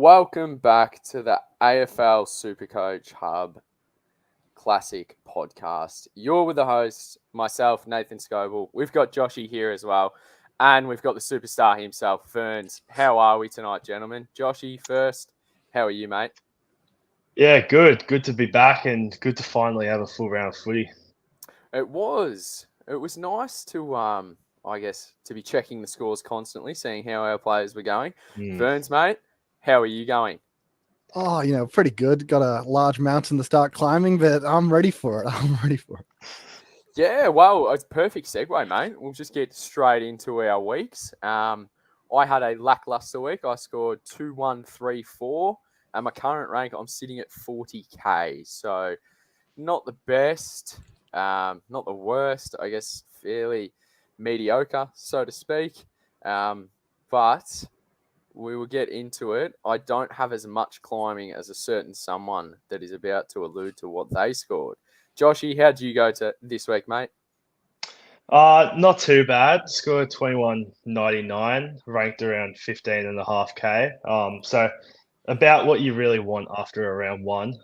Welcome back to the AFL Supercoach Hub Classic Podcast. You're with the host, myself, Nathan Scoble. We've got Joshy here as well, and we've got the superstar himself, Ferns. How are we tonight, gentlemen? Joshy first. How are you, mate? Yeah, good. Good to be back and good to finally have a full round of footy. It was nice to to be checking the scores constantly, seeing how our players were going. Ferns, mate, how are you going? Oh, pretty good. Got a large mountain to start climbing, but I'm ready for it. I'm ready for it. Yeah, well, it's a perfect segue, mate. We'll just get straight into our weeks. I had a lackluster week. I scored 2-1-3-4. And my current rank, I'm sitting at 40k. So not the best, not the worst. I guess fairly mediocre, so to speak. But we will get into it. I don't have as much climbing as a certain someone that is about to allude to what they scored. Joshy, how'd you go to this week, mate? Not too bad. Scored 21.99, ranked around 15.5k. So about what you really want after a round one.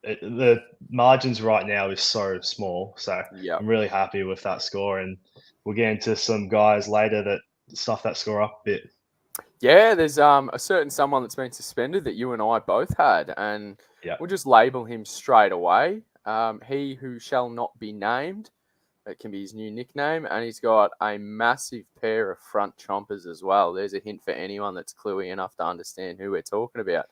The margins right now is so small, so Yeah. I'm really happy with that score, and we'll get into some guys later that stuff that score up a bit. Yeah, there's a certain someone that's been suspended that you and I both had, and we'll just label him straight away. He who shall not be named. It can be his new nickname, and he's got a massive pair of front chompers as well. There's a hint for anyone that's cluey enough to understand who we're talking about.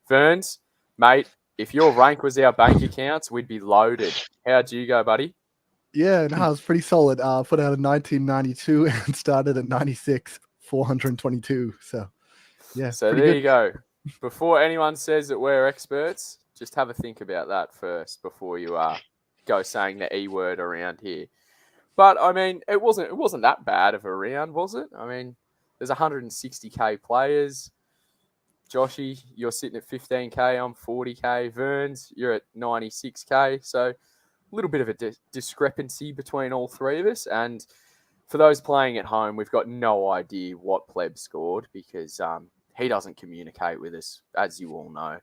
Ferns, mate, if your rank was our bank accounts, we'd be loaded. How'd you go, buddy? Yeah, no, it was pretty solid. Put out in 1992 and started at 96, 422. So, yeah. So there you go. Before anyone says that we're experts, just have a think about that first before you go saying the E word around here. But I mean, it wasn't that bad of a round, was it? I mean, there's 160k players. Joshy, you're sitting at 15k. I'm 40k. Verns, you're at 96k. So a little bit of a discrepancy between all three of us. And for those playing at home, we've got no idea what Pleb scored because he doesn't communicate with us, as you all know.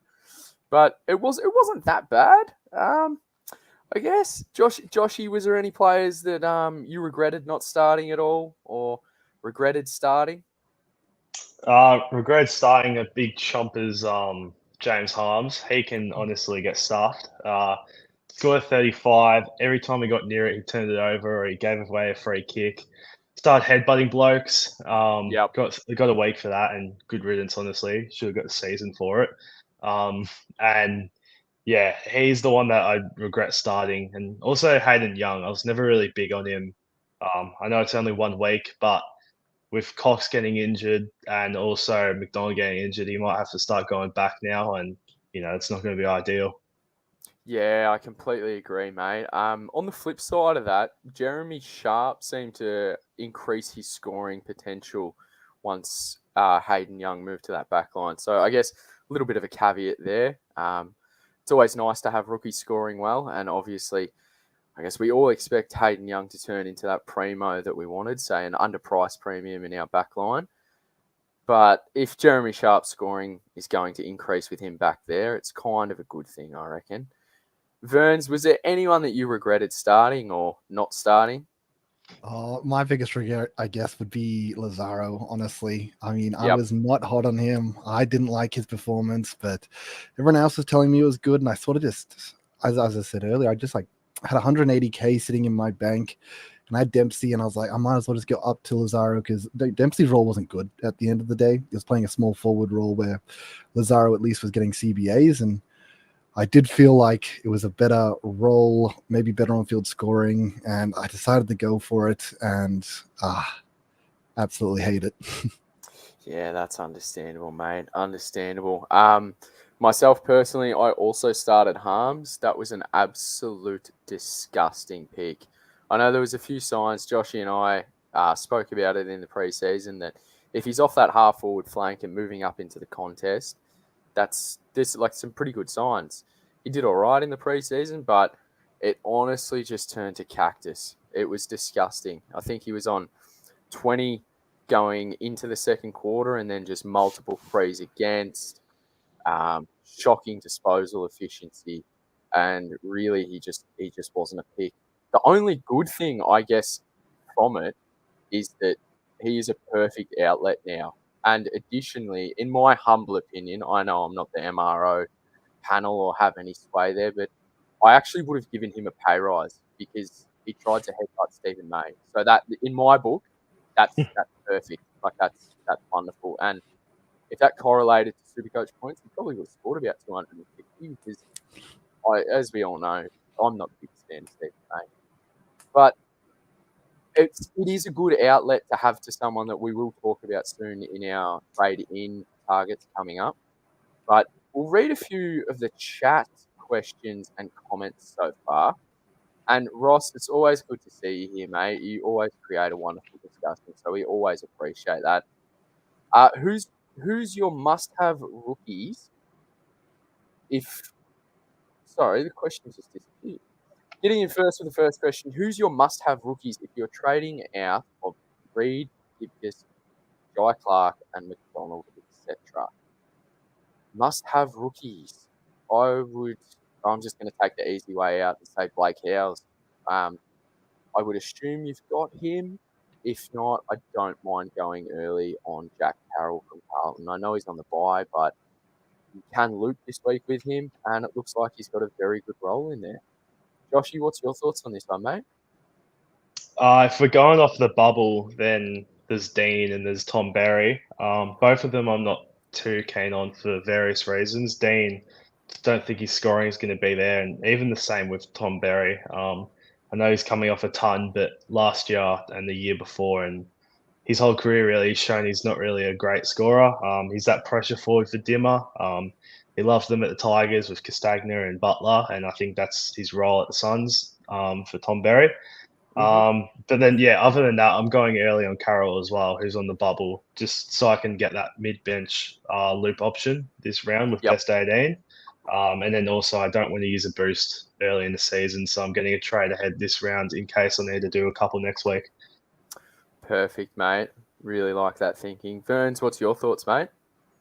But it wasn't that bad. I guess, Joshy, was there any players that you regretted not starting at all or regretted starting? Regret starting a big chompers, James Harms. He can honestly get stuffed. Scored 35. Every time he got near it, he turned it over or he gave away a free kick. Started headbutting blokes. Got a week for that and good riddance, honestly. Should have got the season for it. And yeah, he's the one that I regret starting. And also Hayden Young. I was never really big on him. I know it's only 1 week, but with Cox getting injured and also McDonald getting injured, he might have to start going back now, and it's not going to be ideal. Yeah, I completely agree, mate. On the flip side of that, Jeremy Sharp seemed to increase his scoring potential once Hayden Young moved to that back line. So I guess a little bit of a caveat there. It's always nice to have rookies scoring well, and obviously, I guess we all expect Hayden Young to turn into that primo that we wanted, say an underpriced premium in our back line. But if Jeremy Sharp's scoring is going to increase with him back there, it's kind of a good thing, I reckon. Verns, was there anyone that you regretted starting or not starting? My biggest regret, I guess, would be Lazaro, honestly. I mean, I was not hot on him. I didn't like his performance, but everyone else was telling me it was good. And I sort of just, as I said earlier, I just had 180k sitting in my bank. And I had Dempsey, and I was like, I might as well just go up to Lazaro because Dempsey's role wasn't good at the end of the day. He was playing a small forward role where Lazaro at least was getting CBAs, and I did feel like it was a better role, maybe better on-field scoring, and I decided to go for it, and absolutely hate it. Yeah, that's understandable, mate. Understandable. Myself personally, I also started Harms. That was an absolute disgusting pick. I know there was a few signs. Joshy and I spoke about it in the preseason that if he's off that half forward flank and moving up into the contest, there's like some pretty good signs. He did all right in the preseason, but it honestly just turned to cactus. It was disgusting. I think he was on 20 going into the second quarter, and then just multiple frees against, shocking disposal efficiency, and really he just wasn't a pick. The only good thing, I guess, from it is that he is a perfect outlet now. And additionally, in my humble opinion, I know I'm not the MRO panel or have any sway there, but I actually would have given him a pay rise because he tried to headbutt Stephen May. So that, in my book, that's perfect. Like that's wonderful. And if that correlated to Supercoach points, he probably would have scored about 250 because, as we all know, I'm not the biggest fan of Stephen May. But it is a good outlet to have to someone that we will talk about soon in our trade-in targets coming up. But we'll read a few of the chat questions and comments so far. And Ross, it's always good to see you here, mate. You always create a wonderful discussion, so we always appreciate that. Who's your must-have rookies? Sorry, the question just disappeared. Getting in first with the first question, who's your must-have rookies if you're trading out of Reed, Gibcus, Jai Clark, and McDonald, etc.? Must-have rookies. I'm just going to take the easy way out and say Blake Howes. I would assume you've got him. If not, I don't mind going early on Jack Carroll from Carlton. I know he's on the bye, but you can loop this week with him, and it looks like he's got a very good role in there. Joshy, what's your thoughts on this one, mate? If we're going off the bubble, then there's Dean and there's Tom Berry. Both of them I'm not too keen on for various reasons. Dean, don't think his scoring is going to be there, and even the same with Tom Berry. I know he's coming off a ton, but last year and the year before and his whole career really has shown he's not really a great scorer. He's that pressure forward for Dimmer. He loves them at the Tigers with Castagna and Butler, and I think that's his role at the Suns for Tom Berry. But then, other than that, I'm going early on Carroll as well, who's on the bubble, just so I can get that mid-bench loop option this round with best 18. And then also, I don't want to use a boost early in the season, so I'm getting a trade ahead this round in case I need to do a couple next week. Perfect, mate. Really like that thinking. Verns, what's your thoughts, mate?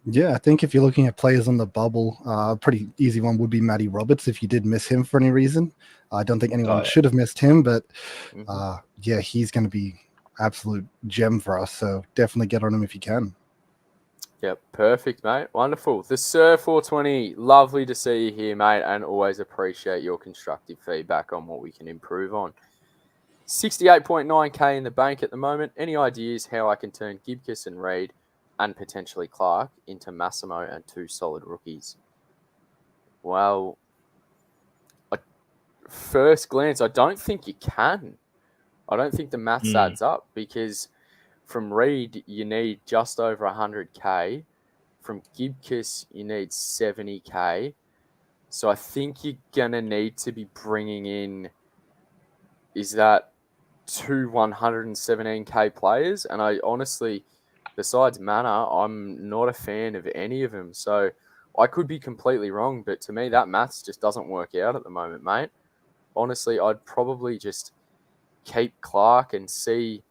Yeah, I think if you're looking at players on the bubble, a pretty easy one would be Matty Roberts if you did miss him for any reason. I don't think anyone should have missed him, but he's going to be absolute gem for us. So definitely get on him if you can. Yep, perfect, mate. Wonderful. The Sir 420, lovely to see you here, mate, and always appreciate your constructive feedback on what we can improve on. 68.9k in the bank at the moment. Any ideas how I can turn Gibcus and Reid and potentially Clark into Massimo and two solid rookies? Well, at first glance, I don't think you can. I don't think the maths adds up because from Reid, you need just over 100k. From Gibcus, you need 70k. So I think you're going to need to be bringing in, is that two 117k players? And I honestly, besides Mana, I'm not a fan of any of them. So I could be completely wrong, but to me, that maths just doesn't work out at the moment, mate. Honestly, I'd probably just keep Clark and see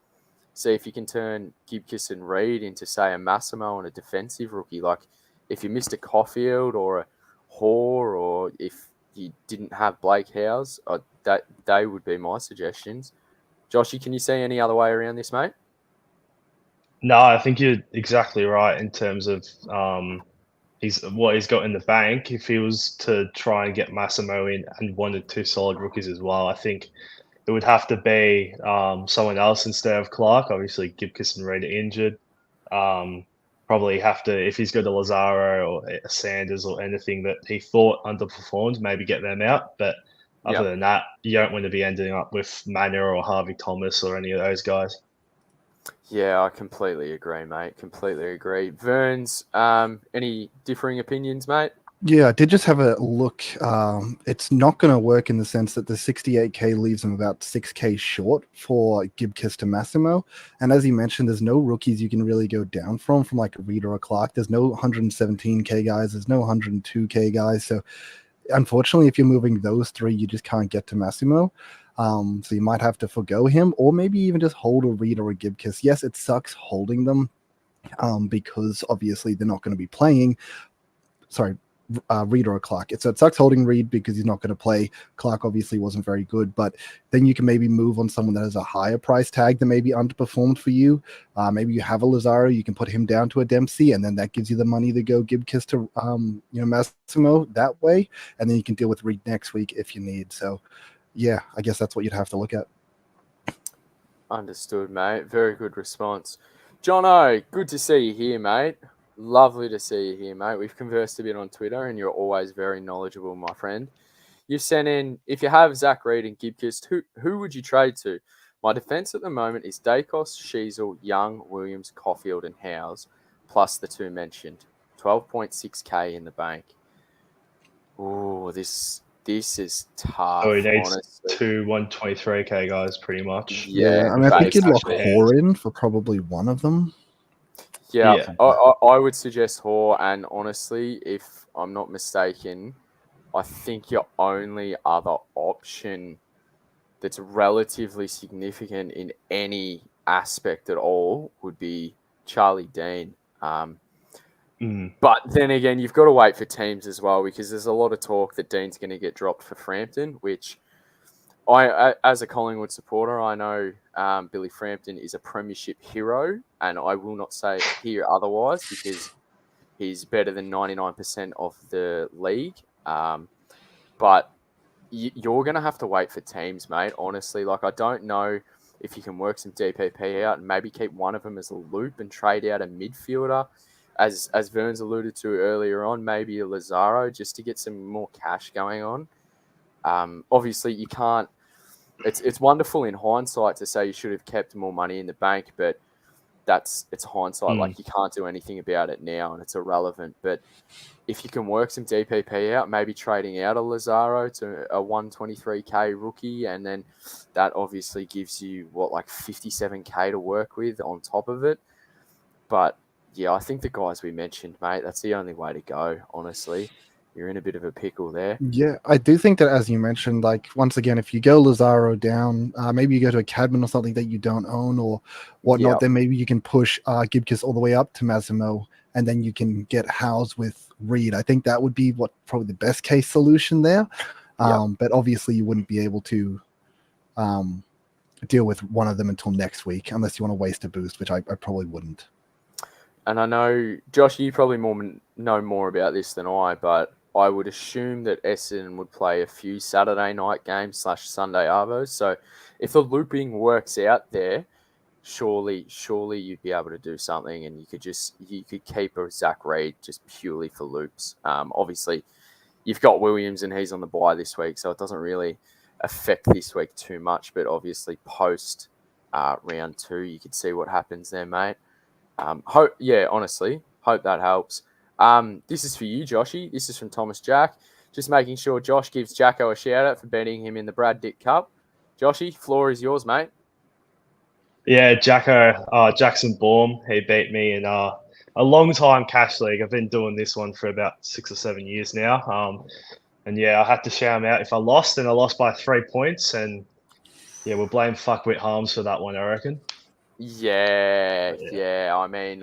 if you can turn Gibcus and Reid into, say, a Massimo and a defensive rookie. Like, if you missed a Caulfield or a Hoare, or if you didn't have Blake Howes, that they would be my suggestions. Joshy, can you see any other way around this, mate? No, I think you're exactly right in terms of what he's got in the bank. If he was to try and get Massimo in and wanted two solid rookies as well, I think it would have to be someone else instead of Clark. Obviously, Gibcus and Reid are injured. Probably have to, if he's got a Lazaro or a Sanders or anything that he thought underperformed, maybe get them out. But other than that, you don't want to be ending up with Manu or Harvey Thomas or any of those guys. Yeah, I completely agree, mate. Completely agree. Verns, any differing opinions, mate? Yeah, I did just have a look. It's not going to work in the sense that the 68k leaves him about 6k short for Gibcus to Massimo. And as you mentioned, there's no rookies you can really go down from like a Reid or a Clark. There's no 117k guys. There's no 102k guys. So unfortunately, if you're moving those three, you just can't get to Massimo. So you might have to forgo him, or maybe even just hold a Reed or a Gibkiss. Yes, it sucks holding them, because obviously they're not going to be playing. Sorry, Reed or a Clark. So it sucks holding Reed because he's not going to play. Clark obviously wasn't very good, but then you can maybe move on someone that has a higher price tag that maybe underperformed for you. Maybe you have a Lazaro, you can put him down to a Dempsey, and then that gives you the money to go Gibkiss to Massimo that way, and then you can deal with Reed next week if you need. So yeah, I guess that's what you'd have to look at. Understood, mate. Very good response. Jono, good to see you here, mate. Lovely to see you here, mate. We've conversed a bit on Twitter, and you're always very knowledgeable, my friend. You've sent in, if you have Zach Reed and Gibkiss, who would you trade to? My defence at the moment is Dacos, Sheasel, Young, Williams, Caulfield, and Howes, plus the two mentioned. 12.6k in the bank. Oh, this is tough. So he needs honestly. two 123k guys, pretty much. Yeah, I mean, I think you'd lock Hoare in for probably one of them. Yeah. I would suggest Hoare, and honestly, if I'm not mistaken, I think your only other option that's relatively significant in any aspect at all would be Charlie Dean. But then again, you've got to wait for teams as well, because there's a lot of talk that Dean's going to get dropped for Frampton, which I as a Collingwood supporter, I know Billy Frampton is a premiership hero, and I will not say here otherwise, because he's better than 99% of the league. But you're going to have to wait for teams, mate, honestly. Like, I don't know if you can work some DPP out and maybe keep one of them as a loop and trade out a midfielder. As Vern's alluded to earlier on, maybe a Lazaro, just to get some more cash going on. Obviously, you can't. It's wonderful in hindsight to say you should have kept more money in the bank, but it's hindsight. Like, you can't do anything about it now, and it's irrelevant. But if you can work some DPP out, maybe trading out a Lazaro to a 123k rookie, and then that obviously gives you like 57k to work with on top of it. But yeah, I think the guys we mentioned, mate, that's the only way to go, honestly. You're in a bit of a pickle there. Yeah, I do think that, as you mentioned, like, once again, if you go Lazaro down, maybe you go to a Cadman or something that you don't own or whatnot, then maybe you can push Gibkiss all the way up to Massimo, and then you can get Howes with Reed. I think that would be probably the best case solution there. But obviously you wouldn't be able to deal with one of them until next week, unless you want to waste a boost, which I probably wouldn't. And I know, Josh, you probably know more about this than I, but I would assume that Essendon would play a few Saturday night games / Sunday arvos. So if the looping works out there, surely you'd be able to do something, and you could keep a Zach Reed just purely for loops. Obviously, you've got Williams, and he's on the bye this week, so it doesn't really affect this week too much. But obviously, post round 2, you could see what happens there, mate. Honestly, hope that helps. This is for you, Joshy. This is from Thomas Jack. Just making sure Josh gives Jacko a shout out for betting him in the Brad Dick Cup. Joshy, floor is yours, mate. Yeah, Jacko, Jackson Baum, he beat me in a long time cash league. I've been doing this one for about 6 or 7 years now. And yeah, I had to shout him out if I lost, and I lost by 3 points. And yeah, we'll blame Fuckwit Harms for that one, I reckon. Yeah. I mean,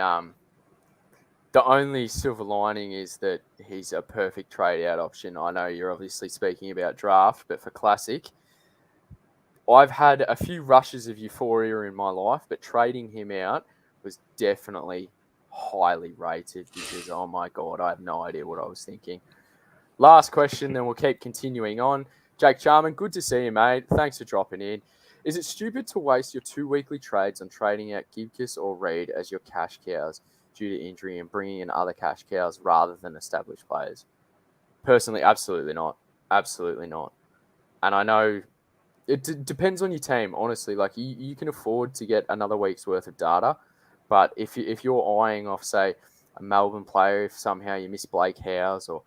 the only silver lining is that he's a perfect trade out option. I know you're obviously speaking about draft, but for Classic, I've had a few rushes of euphoria in my life, but trading him out was definitely highly rated because, oh my God, I have no idea what I was thinking. Last question, then we'll keep continuing on. Jake Charman, good to see you, mate. Thanks for dropping in. Is it stupid to waste your 2 weekly trades on trading out Gibkiss or Reed as your cash cows due to injury and bringing in other cash cows rather than established players? Personally, absolutely not. Absolutely not. And I know it depends on your team, honestly. Like, you can afford to get another week's worth of data, but if you're eyeing off, say, a Melbourne player, if somehow you miss Blake Howes or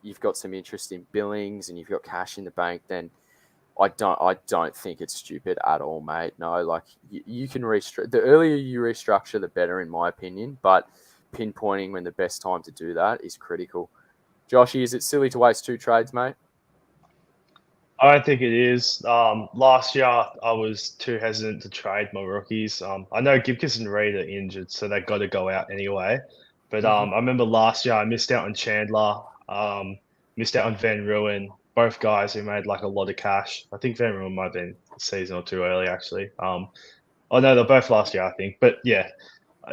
you've got some interest in Billings and you've got cash in the bank, then I don't think it's stupid at all, mate. No, like, you can restructure. The earlier you restructure, the better, in my opinion. But pinpointing when the best time to do that is critical. Joshy, is it silly to waste 2 trades, mate? I don't think it is. Last year, I was too hesitant to trade my rookies. I know Gibcus and Reed are injured, so they've got to go out anyway. But I remember last year I missed out on Chandler, missed out on Van Ruin, both guys who made like a lot of cash. I think Van Ruin might have been a season or two early, actually. Oh no, they're both last year, I think. But yeah,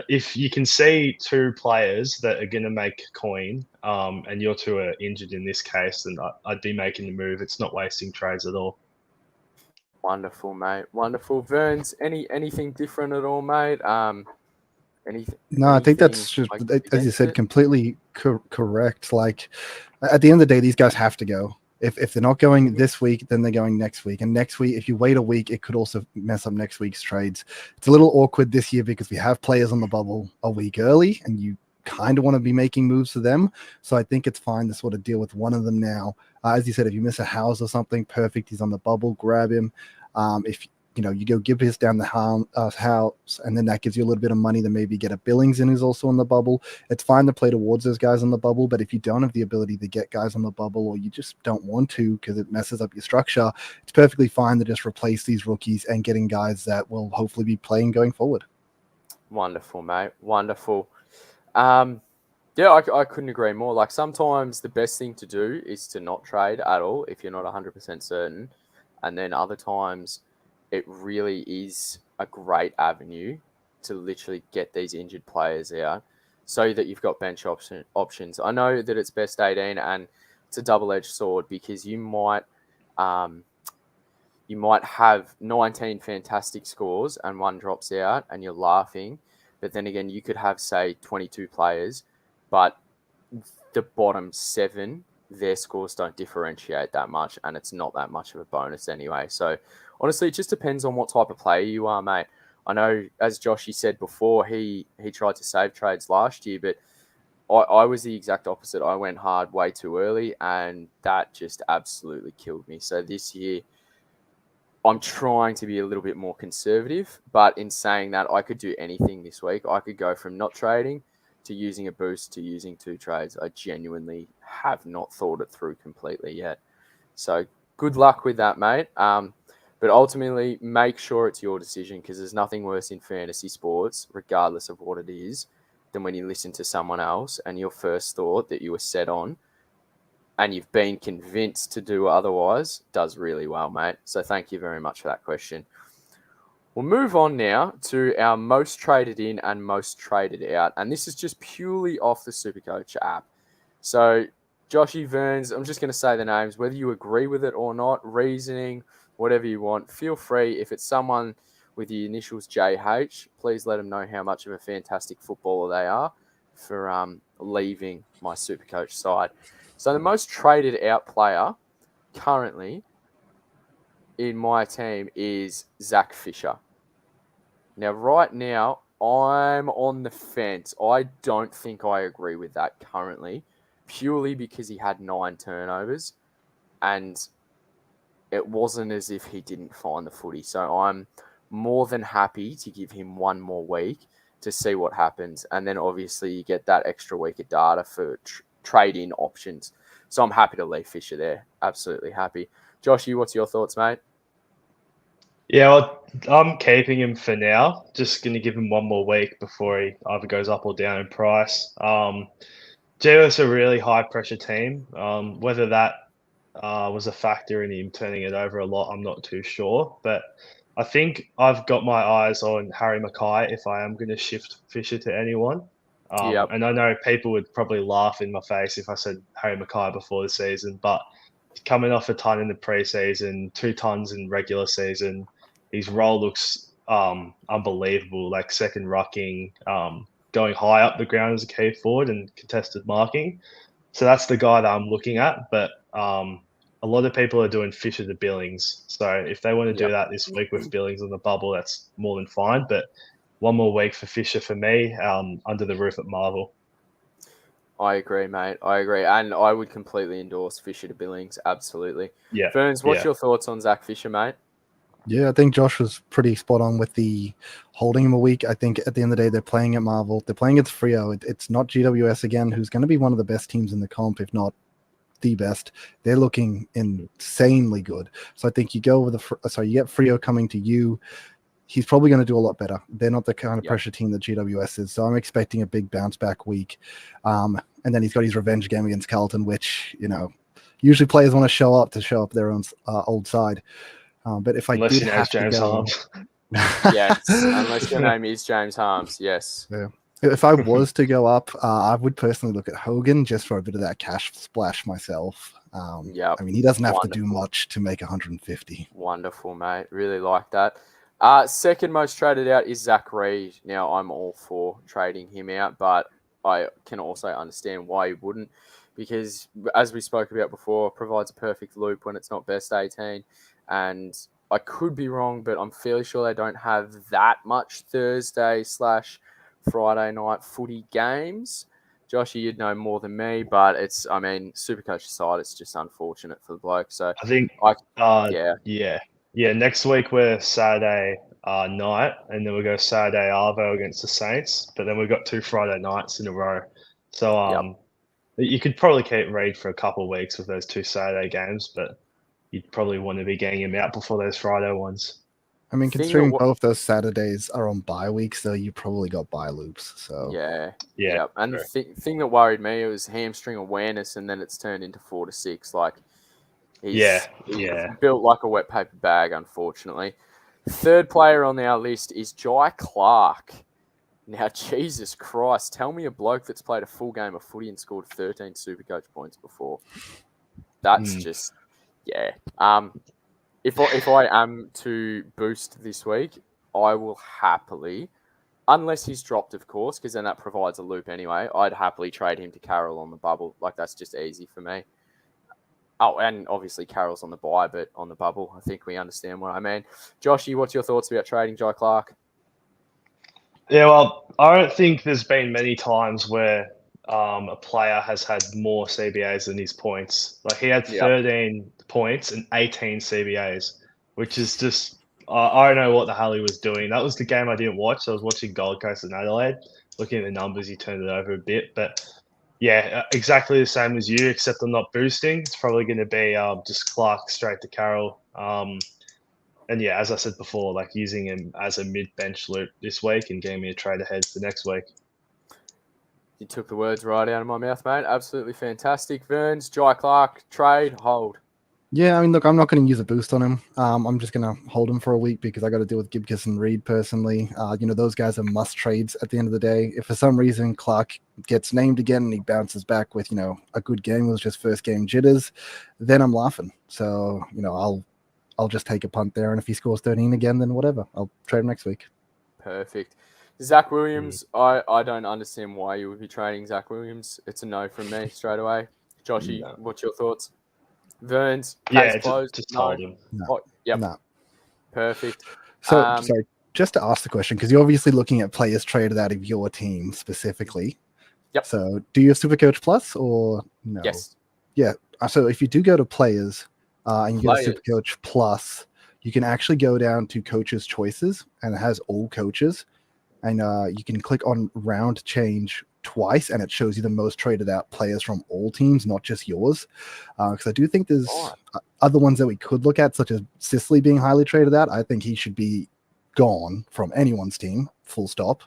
if you can see 2 players that are going to make coin, and your 2 are injured in this case, then I'd be making the move. It's not wasting trades at all. Wonderful, mate. Wonderful. Verns, anything different at all, mate? Anything? No, I think that's just, as you said, completely correct. Like, at the end of the day, these guys have to go. If they're not going this week, then they're going next week. And next week, if you wait a week, it could also mess up next week's trades. It's a little awkward this year because we have players on the bubble a week early, and you kind of want to be making moves to them. So I think it's fine to sort of deal with one of them now. As you said, if you miss a house or something, perfect. He's on the bubble, grab him. If you go give his down the house, and then that gives you a little bit of money to maybe get a Billings in who's also on the bubble. It's fine to play towards those guys on the bubble, but if you don't have the ability to get guys on the bubble, or you just don't want to because it messes up your structure, it's perfectly fine to just replace these rookies and getting guys that will hopefully be playing going forward. Wonderful, mate. Wonderful. Yeah, I couldn't agree more. Like, sometimes the best thing to do is to not trade at all if you're not 100% certain. And then other times it really is a great avenue to literally get these injured players out so that you've got bench options. I know that it's best 18 and it's a double-edged sword because you might have 19 fantastic scores and one drops out and you're laughing. But then again, you could have, say, 22 players, but the bottom 7, their scores don't differentiate that much, and it's not that much of a bonus anyway. So honestly, it just depends on what type of player you are, mate. I know, as Joshy said before, he tried to save trades last year, but I was the exact opposite. I went hard way too early, and that just absolutely killed me. So this year, I'm trying to be a little bit more conservative, but in saying that, I could do anything this week. I could go from not trading to using a boost to using 2 trades. I genuinely have not thought it through completely yet. So good luck with that, mate. But ultimately, make sure it's your decision because there's nothing worse in fantasy sports, regardless of what it is, than when you listen to someone else and your first thought that you were set on and you've been convinced to do otherwise does really well, mate. So thank you very much for that question. We'll move on now to our most traded in and most traded out. And this is just purely off the Supercoach app. So Joshy, Verns, I'm just going to say the names, whether you agree with it or not, reasoning, whatever you want. Feel free. If it's someone with the initials JH, please let them know how much of a fantastic footballer they are for leaving my Supercoach side. So the most traded out player currently in my team is Zach Fisher. Now, right now, I'm on the fence. I don't think I agree with that currently, purely because he had 9 turnovers and it wasn't as if he didn't find the footy. So I'm more than happy to give him 1 more week to see what happens. And then obviously you get that extra week of data for trade-in options. So I'm happy to leave Fisher there. Absolutely happy. Joshy, what's your thoughts, mate? Yeah, well, I'm keeping him for now. Just going to give him 1 more week before he either goes up or down in price. Geelong's a really high-pressure team. Whether that was a factor in him turning it over a lot, I'm not too sure. But I think I've got my eyes on Harry Mackay if I am going to shift Fisher to anyone. And I know people would probably laugh in my face if I said Harry Mackay before the season, but coming off a ton in the preseason, 2 tons in regular season, his role looks unbelievable, like second rucking, going high up the ground as a key forward and contested marking. So that's the guy that I'm looking at. But a lot of people are doing Fisher to Billings. So if they want to do that this week with Billings on the bubble, that's more than fine. But 1 more week for Fisher for me, under the roof at Marvel. I agree, mate. I agree. And I would completely endorse Fisher to Billings. Absolutely. Yeah. Verns, what's your thoughts on Zach Fisher, mate? Yeah, I think Josh was pretty spot on with the holding him a week. I think at the end of the day, they're playing at Marvel. They're playing against Freo. It's not GWS again, who's going to be one of the best teams in the comp, if not the best. They're looking insanely good. So I think you go with you get Freo coming to you. He's probably going to do a lot better. They're not the kind of pressure team that GWS is. So I'm expecting a big bounce back week. And then he's got his revenge game against Carlton, which, usually players want to show up their own old side. But if unless did your have name's James to go, Harms. Yes, unless your name is James Harms, yes. Yeah. If I was to go up, I would personally look at Hogan just for a bit of that cash splash myself. Yeah, I mean, he doesn't have to do much to make 150. Wonderful, mate. Really like that. Second most traded out is Zach Reid. Now, I'm all for trading him out, but I can also understand why you wouldn't, because as we spoke about before, provides a perfect loop when it's not best 18. And I could be wrong, but I'm fairly sure they don't have that much Thursday/Friday night footy games. Joshy, you'd know more than me, but Supercoach aside, it's just unfortunate for the bloke. So I think, next week we're Saturday night, and then we go Saturday Arvo against the Saints, but then we've got 2 Friday nights in a row. So you could probably keep Reid for a couple of weeks with those 2 Saturday games, but you'd probably want to be getting him out before those Friday ones. I mean, considering both those Saturdays are on bye weeks, though, you probably got bye loops. So yeah. And sure. the thing that worried me was hamstring awareness, and then it's turned into 4 to 6. Like, he's built like a wet paper bag, unfortunately. Third player on our list is Jai Clark. Now, Jesus Christ, tell me a bloke that's played a full game of footy and scored 13 Supercoach points before. That's just, If I am to boost this week, I will happily, unless he's dropped, of course, because then that provides a loop anyway, I'd happily trade him to Carroll on the bubble. Like, that's just easy for me. Oh, and obviously Carroll's on the bye, but on the bubble, I think we understand what I mean. Joshy, what's your thoughts about trading Jai Clark? Yeah, well, I don't think there's been many times where a player has had more CBAs than his points. Like, he had 13 points and 18 CBAs, which is just, I don't know what the hell he was doing. That was the game I didn't watch. I was watching Gold Coast and Adelaide. Looking at the numbers, he turned it over a bit. But yeah, exactly the same as you, except I'm not boosting. It's probably going to be just Clark straight to Carroll. And yeah, as I said before, like, using him as a mid-bench loop this week and getting me a trade ahead for next week. You took the words right out of my mouth, mate. Absolutely fantastic. Verns, Jai Clark, trade, hold. Yeah, I mean, look, I'm not going to use a boost on him. I'm just going to hold him for a week because I got to deal with Gibcus and Reid personally. Those guys are must trades at the end of the day. If for some reason Clark gets named again and he bounces back with, a good game, it was just first game jitters, then I'm laughing. So, I'll just take a punt there. And if he scores 13 again, then whatever. I'll trade him next week. Perfect. Zach Williams, I don't understand why you would be trading Zach Williams. It's a no from me straight away. Joshy, what's your thoughts? Verns, closed. Just hold him. No. Oh, yep. No. Perfect. So, sorry, just to ask the question, because you're obviously looking at players traded out of your team specifically. Yep. So, do you have Supercoach Plus or no? Yes. Yeah. So, if you do go to players and you get a Supercoach Plus, you can actually go down to Coaches Choices, and it has all coaches. And you can click on round change twice, and it shows you the most traded out players from all teams, not just yours. Because I do think there's other ones that we could look at, such as Sicily being highly traded out. I think he should be gone from anyone's team, full stop.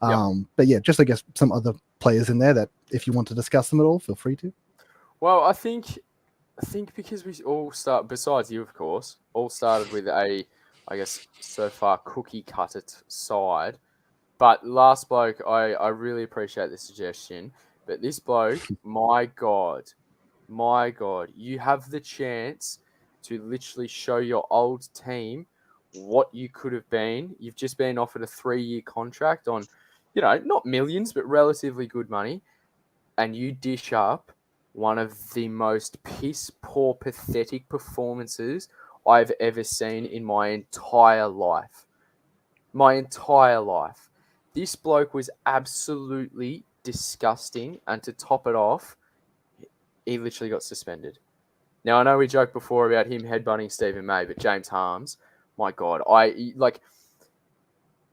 But yeah, just I guess some other players in there that if you want to discuss them at all, feel free to. Well, I think because we all start, besides you, of course, all started with a, I guess, so far cookie cutter side. But last bloke, I really appreciate the suggestion. But this bloke, my God, you have the chance to literally show your old team what you could have been. You've just been offered a 3-year contract on, not millions, but relatively good money. And you dish up one of the most piss-poor, pathetic performances I've ever seen in my entire life. This bloke was absolutely disgusting, and to top it off, he literally got suspended. Now, I know we joked before about him headbutting Stephen May, but James Harms, my God,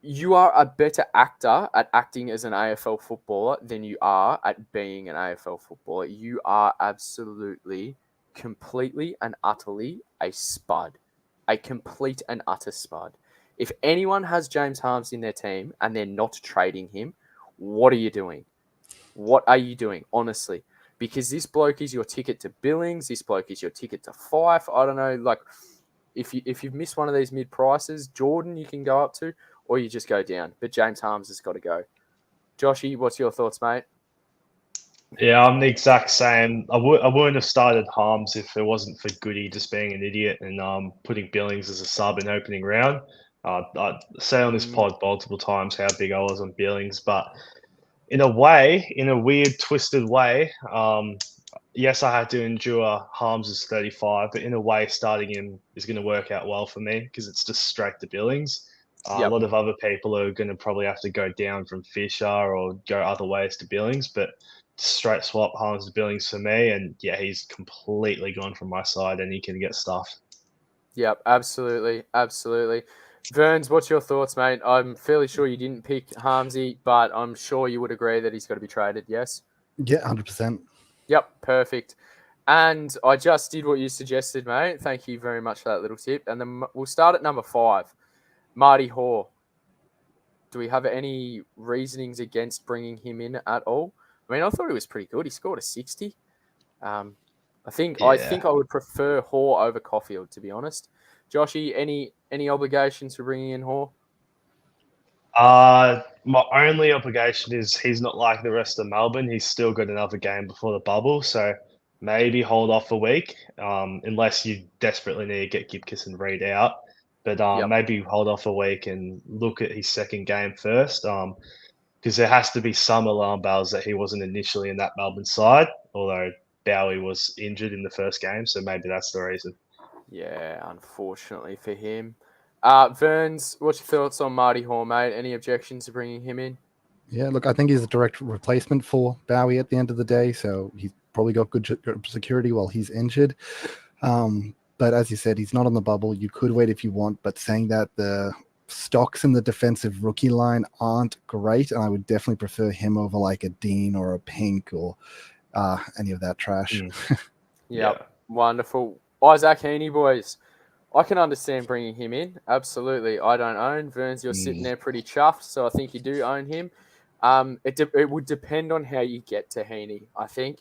you are a better actor at acting as an AFL footballer than you are at being an AFL footballer. You are absolutely, completely and utterly a spud. A complete and utter spud. If anyone has James Harmes in their team and they're not trading him, what are you doing? What are you doing, honestly? Because this bloke is your ticket to Billings. This bloke is your ticket to Fife. I don't know, like, if you've missed one of these mid prices, Jordan you can go up to, or you just go down. But James Harmes has got to go. Joshy, what's your thoughts, mate? Yeah, I'm the exact same. I wouldn't have started Harms if it wasn't for Goody just being an idiot and putting Billings as a sub in opening round. I say on this pod multiple times how big I was on Billings, but in a way, in a weird, twisted way, yes, I had to endure Harms is 35, but in a way, starting him is going to work out well for me because it's just straight to Billings. A lot of other people are going to probably have to go down from Fisher or go other ways to Billings, but straight swap Harms to Billings for me. And yeah, he's completely gone from my side and he can get stuffed. Yep, absolutely. Absolutely. Verns, what's your thoughts, mate? I'm fairly sure you didn't pick Harmsy, but I'm sure you would agree that he's got to be traded, yes? Yeah, 100%. Yep, perfect. And I just did what you suggested, mate. Thank you very much for that little tip. And then we'll start at number 5, Marty Hoare. Do we have any reasonings against bringing him in at all? I mean, I thought he was pretty good. He scored a 60. I think I would prefer Hoare over Caulfield, to be honest. Joshy, any obligations for bringing in Hoare? My only obligation is he's not like the rest of Melbourne. He's still got another game before the bubble, so maybe hold off a week, unless you desperately need to get Gibcus and Reid out. But maybe hold off a week and look at his second game first, because there has to be some alarm bells that he wasn't initially in that Melbourne side, although Bowie was injured in the first game, so maybe that's the reason. Yeah, unfortunately for him. Verns, what's your thoughts on Marty Hoare, mate? Any objections to bringing him in? Yeah, look, I think he's a direct replacement for Bowie at the end of the day, so he's probably got good security while he's injured. But as you said, he's not on the bubble. You could wait if you want, but saying that, the stocks in the defensive rookie line aren't great, and I would definitely prefer him over like a Dean or a Pink or any of that trash. Yep, wonderful. Isaac Heaney, boys. I can understand bringing him in. Absolutely. I don't own. Verns, you're sitting there pretty chuffed, so I think you do own him. It would depend on how you get to Heaney, I think.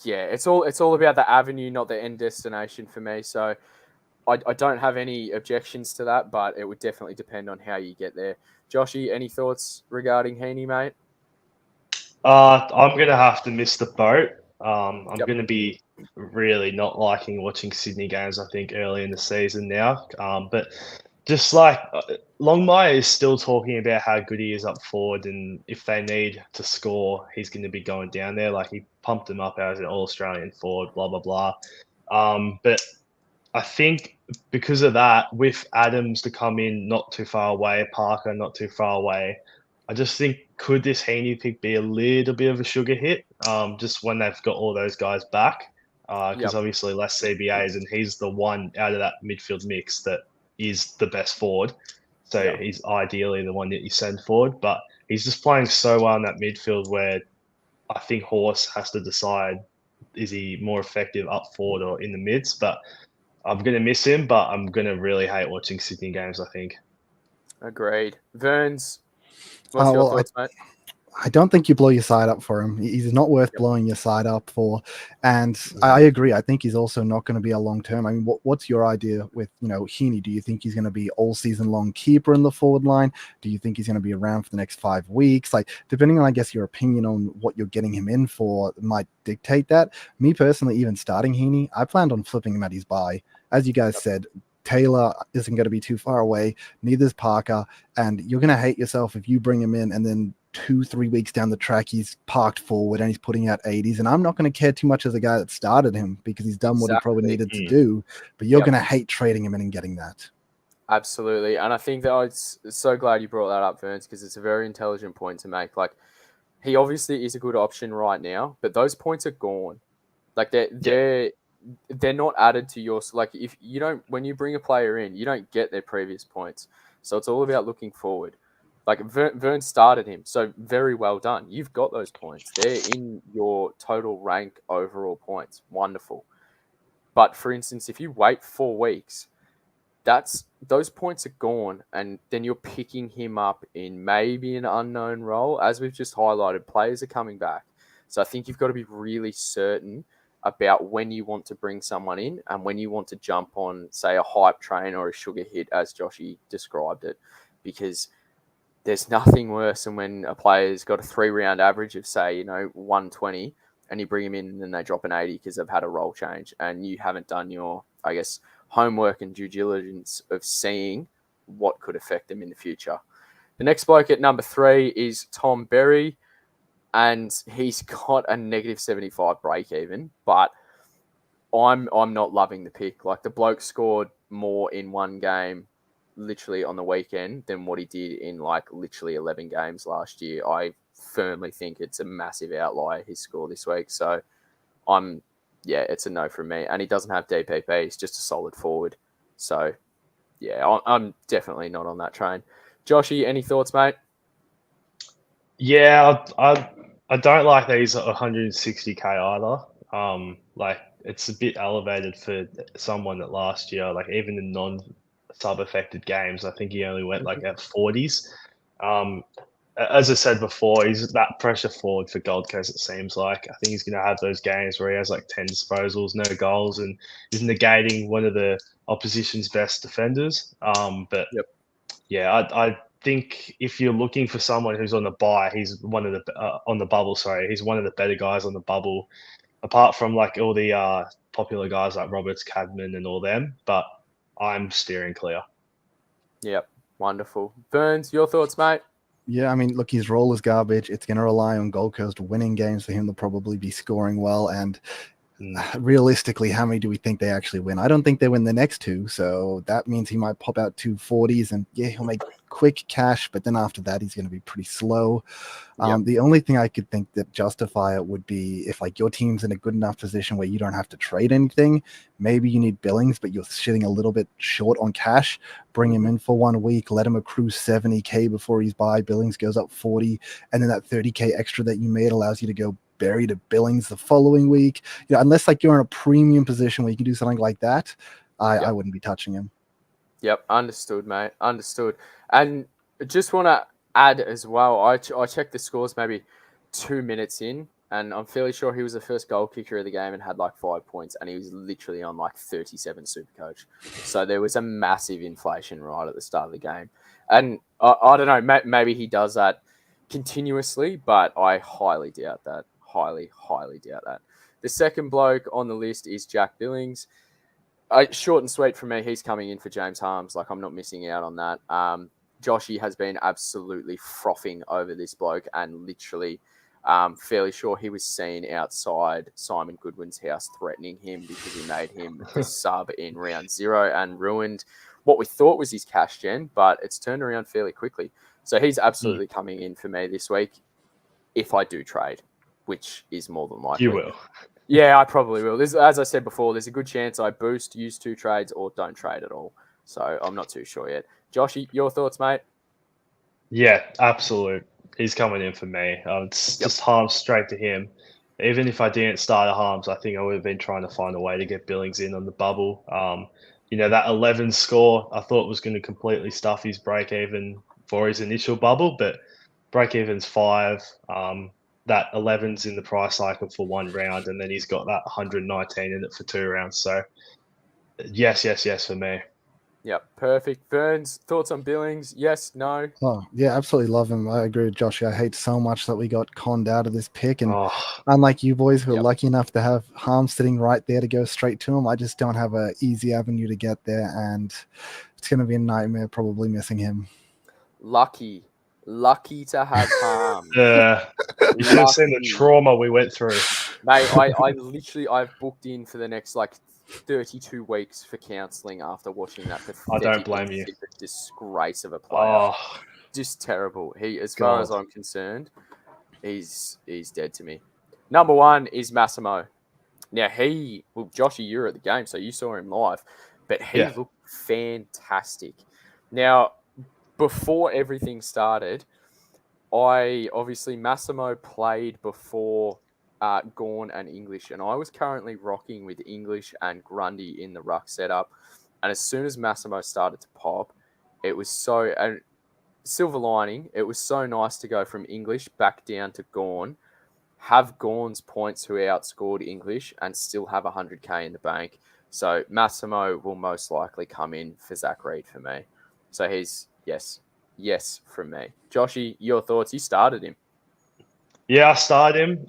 It's all about the avenue, not the end destination for me. So I don't have any objections to that, but it would definitely depend on how you get there. Joshy, any thoughts regarding Heaney, mate? I'm going to have to miss the boat. I'm going to be really not liking watching Sydney games, I think, early in the season now. But just like Longmire is still talking about how good he is up forward, and if they need to score, he's going to be going down there. Like, he pumped him up as an All-Australian forward, blah, blah, blah. But I think because of that, with Adams to come in not too far away, Parker not too far away, I just think, could this Heaney pick be a little bit of a sugar hit just when they've got all those guys back? Because obviously less CBAs, and he's the one out of that midfield mix that is the best forward. So he's ideally the one that you send forward. But he's just playing so well in that midfield where I think Horse has to decide, is he more effective up forward or in the mids? But I'm going to miss him, but I'm going to really hate watching Sydney games, I think. Agreed. Verns, what's your thoughts, mate? I don't think you blow your side up for him. He's not worth blowing your side up for. And I agree. I think he's also not going to be a long-term. I mean, what's your idea with, Heaney? Do you think he's going to be all season long keeper in the forward line? Do you think he's going to be around for the next 5 weeks? Like, depending on, I guess, your opinion on what you're getting him in for might dictate that. Me personally, even starting Heaney, I planned on flipping him at his bye. As you guys said, Taylor isn't going to be too far away. Neither's Parker. And you're going to hate yourself if you bring him in and then 2-3 weeks down the track he's parked forward and he's putting out 80s, and I'm not going to care too much as a guy that started him because he's done what he probably needed to do, but you're going to hate trading him in and getting that. Absolutely. And I think that I was so glad you brought that up, Verns, because it's a very intelligent point to make. Like, he obviously is a good option right now, but those points are gone. Like, they're they're not added to your, like, if you don't, when you bring a player in, you don't get their previous points. So it's all about looking forward. Like Vern started him, so very well done. You've got those points. They're in your total rank overall points. Wonderful. But for instance, if you wait 4 weeks, those points are gone, and then you're picking him up in maybe an unknown role. As we've just highlighted, players are coming back. So I think you've got to be really certain about when you want to bring someone in and when you want to jump on, say, a hype train or a sugar hit, as Joshy described it, because there's nothing worse than when a player's got a 3-round average of, say, 120, and you bring them in and then they drop an 80 because they've had a role change and you haven't done your, I guess, homework and due diligence of seeing what could affect them in the future. The next bloke at number 3 is Tom Berry, and he's got a negative 75 break even, but I'm not loving the pick. Like, the bloke scored more in one game literally on the weekend than what he did in like literally 11 games last year. I firmly think it's a massive outlier, his score this week. So it's a no from me. And he doesn't have DPP. He's just a solid forward. So yeah, I'm definitely not on that train. Joshy, any thoughts, mate? Yeah, I don't like these 160k either. Like, it's a bit elevated for someone that last year, like even in non-sub-affected games, I think he only went like at 40s. As I said before, he's that pressure forward for Gold Coast, it seems like. I think he's going to have those games where he has like 10 disposals, no goals, and is negating one of the opposition's best defenders. But Yep. yeah, I think if you're looking for someone who's on the buy, he's one of the on the bubble. Sorry, he's one of the better guys on the bubble, apart from like all the popular guys like Roberts, Cadman, and all them. But I'm steering clear. Yep, wonderful. Burns, your thoughts, mate? Yeah, I mean, look, his role is garbage. It's going to rely on Gold Coast winning games for him to probably be scoring well. And realistically, how many do we think they actually win? I don't think they win the next 2. So that means he might pop out 2 40s and yeah, he'll make quick cash. But then after that, he's going to be pretty slow. The only thing I could think that justify it would be if like your team's in a good enough position where you don't have to trade anything. Maybe you need Billings, but you're sitting a little bit short on cash. Bring him in for 1 week, let him accrue 70k before he's buy. Billings goes up 40, and then that 30k extra that you made allows you to go Berry to Billings the following week. Unless like you're in a premium position where you can do something like that, I wouldn't be touching him. Yep, understood, mate. Understood. And just want to add as well, I checked the scores maybe 2 minutes in, and I'm fairly sure he was the first goal kicker of the game and had like 5 points, and he was literally on like 37 Supercoach. So there was a massive inflation right at the start of the game. And I don't know, maybe he does that continuously, but I highly doubt that. Highly doubt that. The second bloke on the list is Jack Billings. Short and sweet for me, he's coming in for James Harms. Like, I'm not missing out on that. Joshy has been absolutely frothing over this bloke, and literally fairly sure he was seen outside Simon Goodwin's house threatening him because he made him the sub in round 0 and ruined what we thought was his cash gen, but it's turned around fairly quickly. So he's absolutely coming in for me this week if I do trade, which is more than likely. You will. Yeah, I probably will. As I said before, there's a good chance I boost, use 2 trades, or don't trade at all. So I'm not too sure yet. Joshy, your thoughts, mate? Yeah, absolute. He's coming in for me. It's just Harms straight to him. Even if I didn't start a Harms, I think I would have been trying to find a way to get Billings in on the bubble. That 11 score I thought was going to completely stuff his break even for his initial bubble, but break even's 5. That 11's in the price cycle for 1 round, and then he's got that 119 in it for 2 rounds. So yes for me. Yep, perfect. Burns, thoughts on Billings? Yes, no? Oh, yeah, absolutely love him. I agree with Josh. I hate so much that we got conned out of this pick. And unlike you boys who are lucky enough to have Harm sitting right there to go straight to him, I just don't have an easy avenue to get there. And it's going to be a nightmare probably missing him. Lucky to have Harm. Yeah. You should have seen the trauma we went through. Mate, I've booked in for the next 32 weeks for counselling after watching that I don't blame you. Disgrace of a player. Just terrible. As far as I'm concerned, he's dead to me. Number 1 is Massimo. Now Joshy, you were at the game, so you saw him live, but he Yeah. looked fantastic. Now, before everything started, Massimo played before Gorn and English, and I was currently rocking with English and Grundy in the ruck setup. And as soon as Massimo started to pop, it was and silver lining, it was so nice to go from English back down to Gorn, have Gorn's points who outscored English, and still have 100k in the bank. So Massimo will most likely come in for Zach Reed for me. So he's yes from me. Joshy, your thoughts? You started him. Yeah, I started him.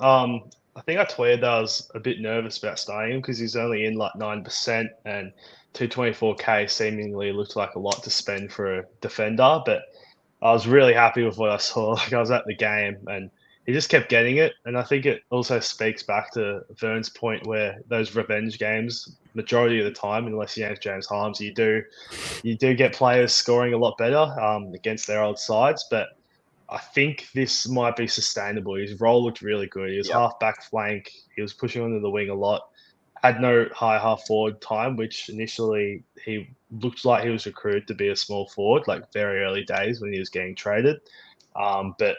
I think I tweeted that I was a bit nervous about starting him because he's only in like 9% and 224k seemingly looked like a lot to spend for a defender. But I was really happy with what I saw. Like I was at the game and he just kept getting it. And I think it also speaks back to Vern's point where those revenge games, majority of the time, unless you have James Harms, you do get players scoring a lot better against their old sides. But I think this might be sustainable. His role looked really good. He was half back flank. He was pushing onto the wing a lot. Had no high half forward time, which initially he looked like he was recruited to be a small forward, like very early days when he was getting traded. But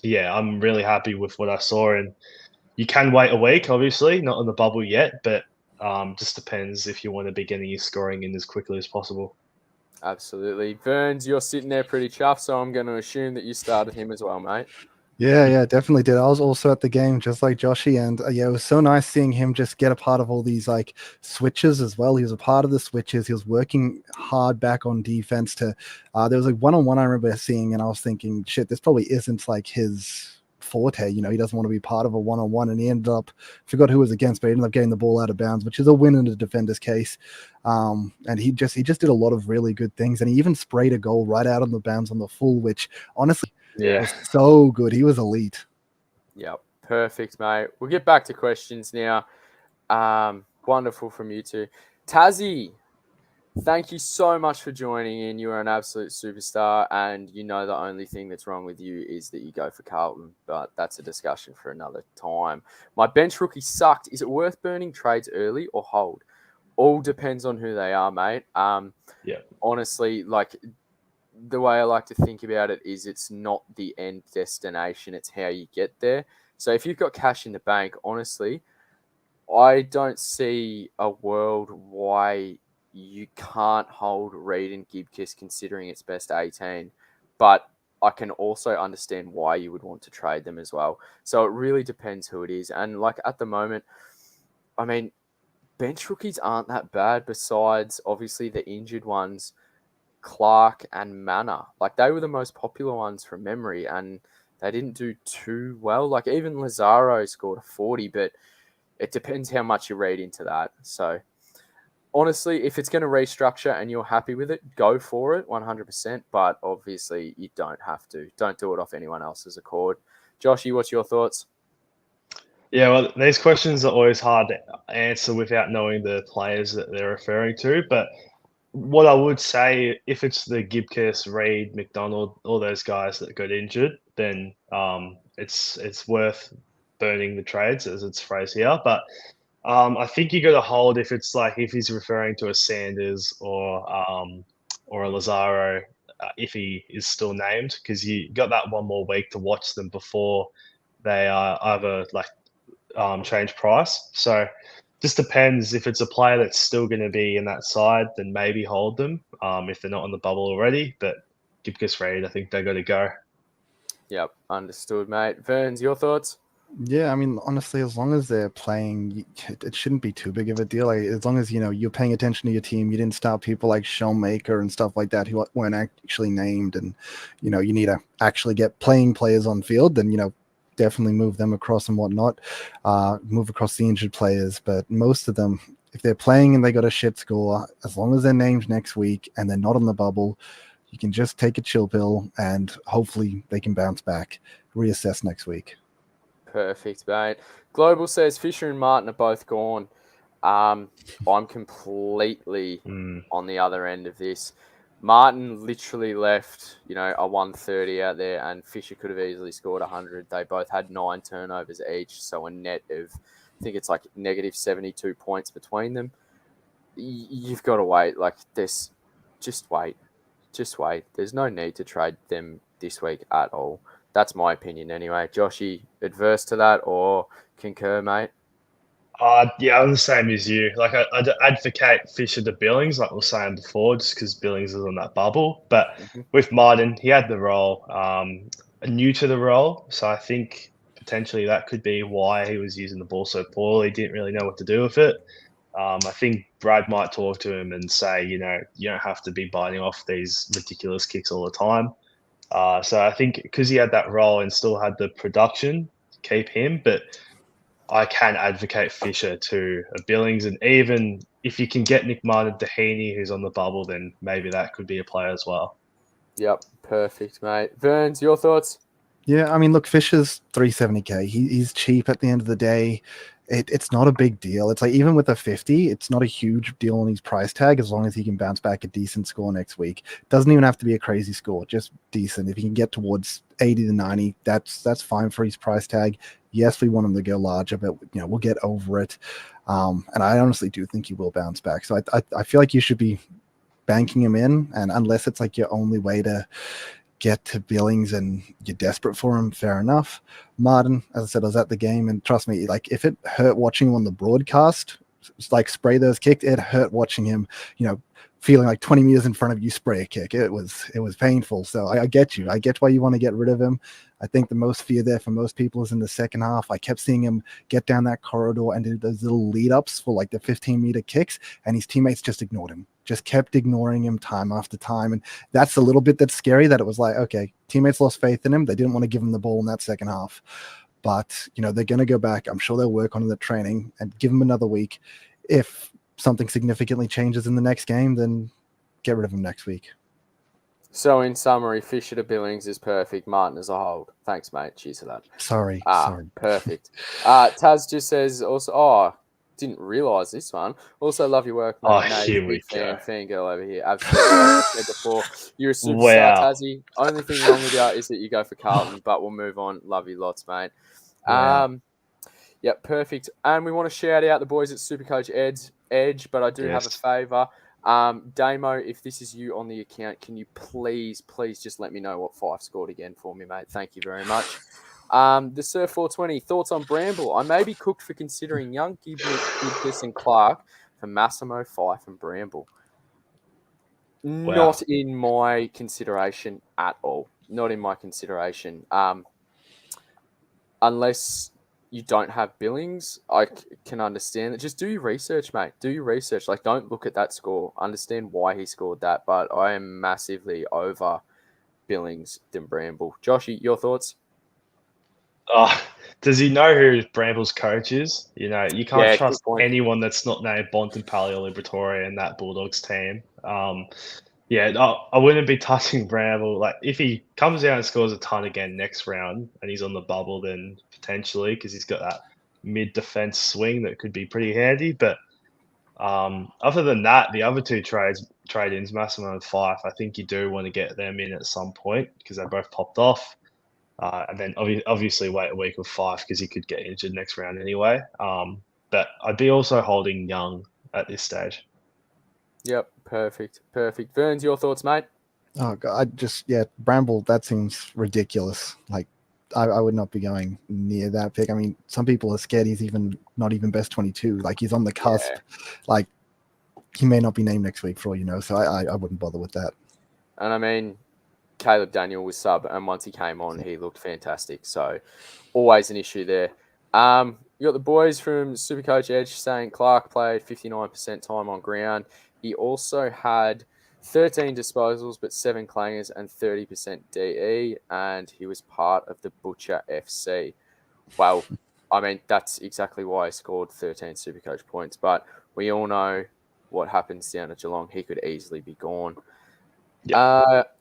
yeah, I'm really happy with what I saw. And you can wait a week, obviously, not on the bubble yet, but just depends if you want to be getting your scoring in as quickly as possible. Absolutely. Verns, you're sitting there pretty chuffed, so I'm going to assume that you started him as well, mate. Yeah, definitely did. I was also at the game, just like Joshy, and yeah, it was so nice seeing him just get a part of all these like switches as well. He was a part of the switches. He was working hard back on defense. There was like one-on-one I remember seeing, and I was thinking, shit, this probably isn't like his forte. He doesn't want to be part of a one-on-one, and he ended up forgot who was against, but he ended up getting the ball out of bounds, which is a win in the defender's case. And he just did a lot of really good things, and he even sprayed a goal right out on the bounds on the full, which honestly. Yeah, was so good. He was elite. Yep, perfect, mate. We'll get back to questions now. Wonderful from you two. Tazzy, thank you so much for joining in. You are an absolute superstar, and the only thing that's wrong with you is that you go for Carlton, but that's a discussion for another time. My bench rookie sucked. Is it worth burning trades early or hold? All depends on who they are, mate. Yeah. Honestly, like, the way I like to think about it is it's not the end destination, it's how you get there. So if you've got cash in the bank, honestly, I don't see a world why you can't hold Reed and Gibkiss considering it's best 18. But I can also understand why you would want to trade them as well. So it really depends who it is. And like at the moment, I mean, bench rookies aren't that bad besides obviously the injured ones. Clark and Manor, like they were the most popular ones from memory, and they didn't do too well. Like even Lazaro scored a 40, but it depends how much you read into that. So honestly, if it's going to restructure and you're happy with it, go for it 100%. But obviously, you don't have to. Don't do it off anyone else's accord. Joshy, what's your thoughts? Yeah, well, these questions are always hard to answer without knowing the players that they're referring to. But what I would say, if it's the Gibkiss, Reed, McDonald, all those guys that got injured, then it's worth burning the trades, as it's phrased here. But I think you got to hold if it's like if he's referring to a Sanders or a Lazaro, if he is still named, because you got that one more week to watch them before they either like change price. So just depends if it's a player that's still going to be in that side, then maybe hold them if they're not on the bubble already. But Gibkiss Reed, I think they got to go. Yep, understood, mate. Verns, your thoughts? Yeah, I mean, honestly, as long as they're playing, it shouldn't be too big of a deal. Like, as long as you're paying attention to your team, you didn't start people like Shellmaker and stuff like that who weren't actually named, and you need to actually get playing players on field. Then definitely move them across and whatnot. Move across the injured players, but most of them, if they're playing and they got a shit score, as long as they're named next week and they're not on the bubble, you can just take a chill pill and hopefully they can bounce back. Reassess next week. Perfect, mate. Global says Fisher and Martin are both gone. I'm completely on the other end of this. Martin literally left, a 130 out there, and Fisher could have easily scored 100. They both had 9 turnovers each, so a net of I think it's like negative 72 points between them. You've got to wait. Like this, just wait. Just wait. There's no need to trade them this week at all. That's my opinion anyway. Joshy, adverse to that or concur, mate? Yeah, I'm the same as you. Like, I'd advocate Fisher to Billings, like we were saying before, just because Billings is on that bubble. But with Martin, he had the role, new to the role. So I think potentially that could be why he was using the ball so poorly. Didn't really know what to do with it. I think Brad might talk to him and say, you don't have to be biting off these ridiculous kicks all the time. So I think because he had that role and still had the production, keep him. But I can advocate Fisher to a Billings, and even if you can get Nick Martin Heaney, who's on the bubble, then maybe that could be a player as well. Yep, perfect, mate. Verns, your thoughts? Yeah, I mean, look, Fisher's 370k. He's cheap at the end of the day. It's not a big deal. It's like even with a 50, it's not a huge deal on his price tag as long as he can bounce back a decent score next week. Doesn't even have to be a crazy score, just decent. If he can get towards 80 to 90, that's fine for his price tag. Yes, we want him to go larger, but we'll get over it. And I honestly do think he will bounce back. So I feel like you should be banking him in, and unless it's like your only way to get to Billings and you're desperate for him, fair enough. Martin, as I said, I was at the game, and trust me, like if it hurt watching him on the broadcast, like spray those kicks, it hurt watching him, feeling like 20 meters in front of you spray a kick. It was painful. So I get you. I get why you want to get rid of him. I think the most fear there for most people is in the second half. I kept seeing him get down that corridor and do those little lead ups for like the 15-meter kicks, and his teammates just ignored him. Just kept ignoring him time after time. And that's a little bit that's scary, that it was like, okay, teammates lost faith in him. They didn't want to give him the ball in that second half. But, they're going to go back. I'm sure they'll work on the training and give him another week. If something significantly changes in the next game, then get rid of him next week. So in summary, Fisher to Billings is perfect. Martin as a hold. Thanks, mate. Cheers for that. Sorry. Perfect. Taz just says also, didn't realise this one. Also love your work, mate. Here we go. Fangirl over here. Absolutely. Like I said before, you're a superstar, Tazzy. Only thing wrong with you is that you go for Carlton, but we'll move on. Love you lots, mate. Yep, perfect. And we want to shout out the boys at Supercoach Edge, but I do have a favour. Damo, if this is you on the account, can you please just let me know what Fife scored again for me, mate? Thank you very much. The Surf 420, thoughts on Bramble? I may be cooked for considering young Gibcus and Clark for Massimo, Fife and Bramble. Wow. Not in my consideration at all. Not in my consideration. Unless you don't have Billings, I can understand it. Just do your research, mate. Do your research. Like, don't look at that score. Understand why he scored that. But I am massively over Billings than Bramble. Joshy, your thoughts? Does he know who Bramble's coach is? You can't trust anyone that's not named Bontempelli Liberatore in that Bulldogs team. I wouldn't be touching Bramble. Like, if he comes out and scores a ton again next round and he's on the bubble, then potentially, because he's got that mid-defense swing that could be pretty handy. But other than that, the other two trade-ins, Massimo and Fife, I think you do want to get them in at some point because they both popped off. And then obviously wait a week with Fife because he could get injured next round anyway. But I'd be also holding Young at this stage. Yep, perfect. Verns, your thoughts, mate? Oh, God, Bramble, that seems ridiculous. Like, I would not be going near that pick. I mean, some people are scared he's not even best 22. Like, he's on the cusp. Yeah. Like, he may not be named next week for all you know, so I wouldn't bother with that. And I mean, Caleb Daniel was sub, and once he came on, he looked fantastic. So, always an issue there. You got the boys from Supercoach Edge saying Clark played 59% time on ground. He also had 13 disposals, but 7 clangers and 30% DE, and he was part of the Butcher FC. Well, I mean, that's exactly why he scored 13 Supercoach points, but we all know what happens down at Geelong. He could easily be gone. Yep.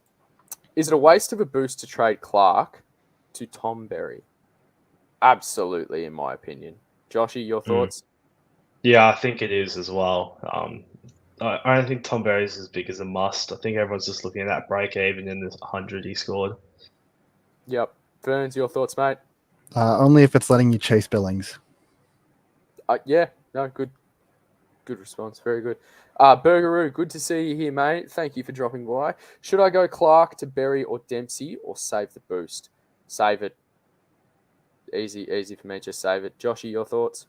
Is it a waste of a boost to trade Clark to Tom Berry? Absolutely, in my opinion. Joshy, your thoughts? Yeah, I think it is as well. I don't think Tom Berry's as big as a must. I think everyone's just looking at that break even in the 100 he scored. Yep. Verns, your thoughts, mate? Only if it's letting you chase Billings. Yeah, no, good response. Very good. Burgaroo, good to see you here, mate. Thank you for dropping by. Should I go Clark to Berry or Dempsey or save the boost? Save it. Easy for me. Just save it. Joshy, your thoughts?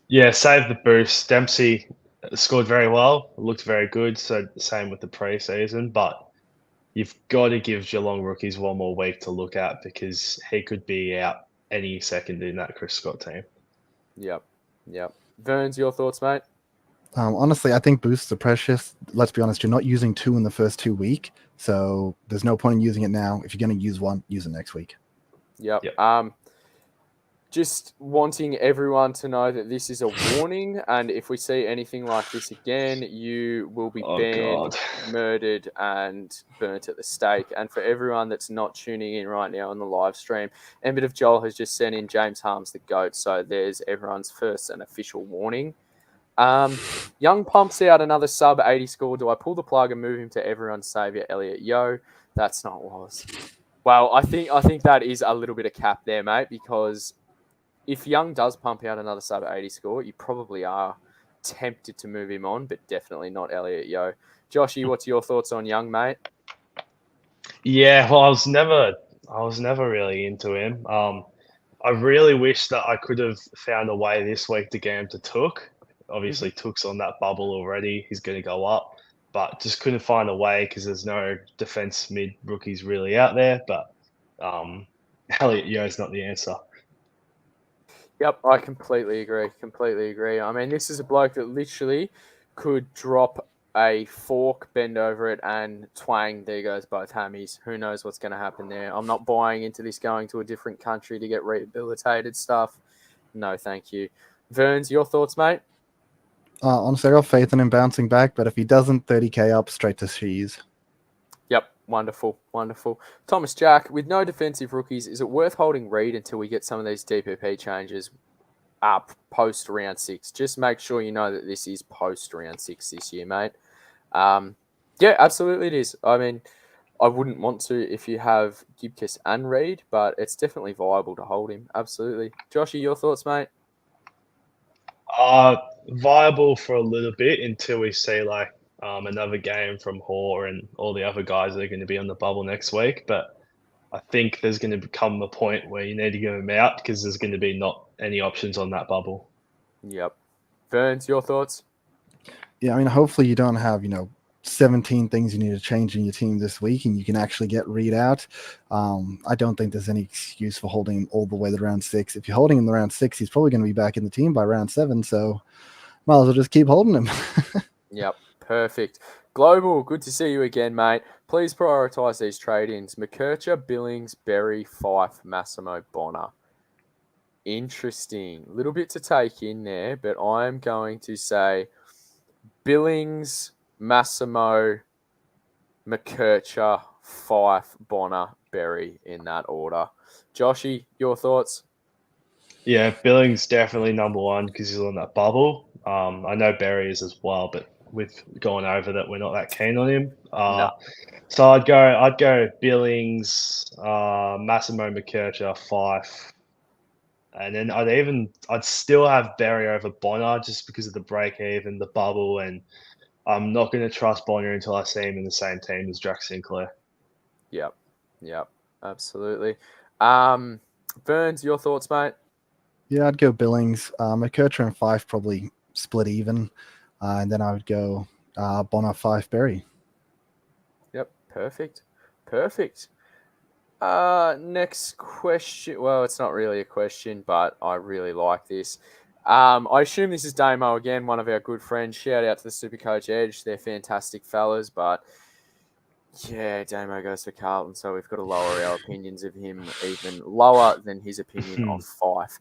Yeah, save the boost. Dempsey scored very well, looked very good. So same with the preseason, but you've got to give Geelong rookies one more week to look at because he could be out any second in that Chris Scott team. Yep. Verns, your thoughts, mate? Honestly, I think boosts are precious. Let's be honest, you're not using 2 in the first 2 weeks, so there's no point in using it now. If you're going to use one, use it next week. Yep. Just wanting everyone to know that this is a warning, and if we see anything like this again, you will be banned, murdered, and burnt at the stake. And for everyone that's not tuning in right now on the live stream, Embit of Joel has just sent in James Harms the GOAT, so there's everyone's first and official warning. Young pumps out another sub 80 score. Do I pull the plug and move him to everyone's saviour, Elliot Yeo? That's not was. Well, I think that is a little bit of cap there, mate, because if Young does pump out another sub 80 score, you probably are tempted to move him on, but definitely not Elliot Yeo. Joshy, what's your thoughts on Young, mate? Yeah, well, I was never really into him. I really wish that I could have found a way this week to get him to Took. Obviously, Took's on that bubble already. He's going to go up, but just couldn't find a way because there's no defense mid rookies really out there. But Elliot Yeo's not the answer. Yep, I completely agree. I mean, this is a bloke that literally could drop a fork, bend over it, and twang, there goes both hammies. Who knows what's going to happen there? I'm not buying into this going to a different country to get rehabilitated stuff. No, thank you. Verns, your thoughts, mate? Honestly, I got faith in him bouncing back, but if he doesn't, 30k up straight to Shees. Yep, wonderful. Thomas Jack, with no defensive rookies, is it worth holding Reed until we get some of these DPP changes up post round 6? Just make sure you know that this is post round 6 this year, mate. Yeah, absolutely it is. I mean, I wouldn't want to if you have Gibkiss and Reed, but it's definitely viable to hold him. Absolutely. Joshy, your thoughts, mate? Viable for a little bit until we see another game from Hoare and all the other guys that are going to be on the bubble next week. But I think there's going to become a point where you need to give them out because there's going to be not any options on that bubble. Yep. Verns, your thoughts? Yeah, I mean, hopefully you don't have, 17 things you need to change in your team this week and you can actually get Reed out. I don't think there's any excuse for holding him all the way to round 6. If you're holding him in round 6, he's probably going to be back in the team by round 7. So might as well just keep holding him. Yep. Perfect. Global, good to see you again, mate. Please prioritise these trade-ins. McKercher, Billings, Berry, Fife, Massimo, Bonner. Interesting. Little bit to take in there, but I'm going to say Billings, Massimo, McKercher, Fife, Bonner, Berry in that order. Joshy, your thoughts? Yeah, Billings definitely number 1 because he's on that bubble. I know Berry is as well, but with going over that, we're not that keen on him. No. So I'd go Billings, Massimo, McKercher, Fife, and then I'd still have Berry over Bonner just because of the break even, the bubble, and I'm not going to trust Bonner until I see him in the same team as Jack Sinclair. Yep, absolutely. Verns, your thoughts, mate? Yeah, I'd go Billings. McKercher and Fife probably split even. And then I would go Bonner, Fife, Berry. Yep, perfect. Next question. Well, it's not really a question, but I really like this. I assume this is Damo again, one of our good friends. Shout out to the Supercoach Edge. They're fantastic fellas, but yeah, Damo goes for Carlton, so we've got to lower our opinions of him even lower than his opinion of Fife.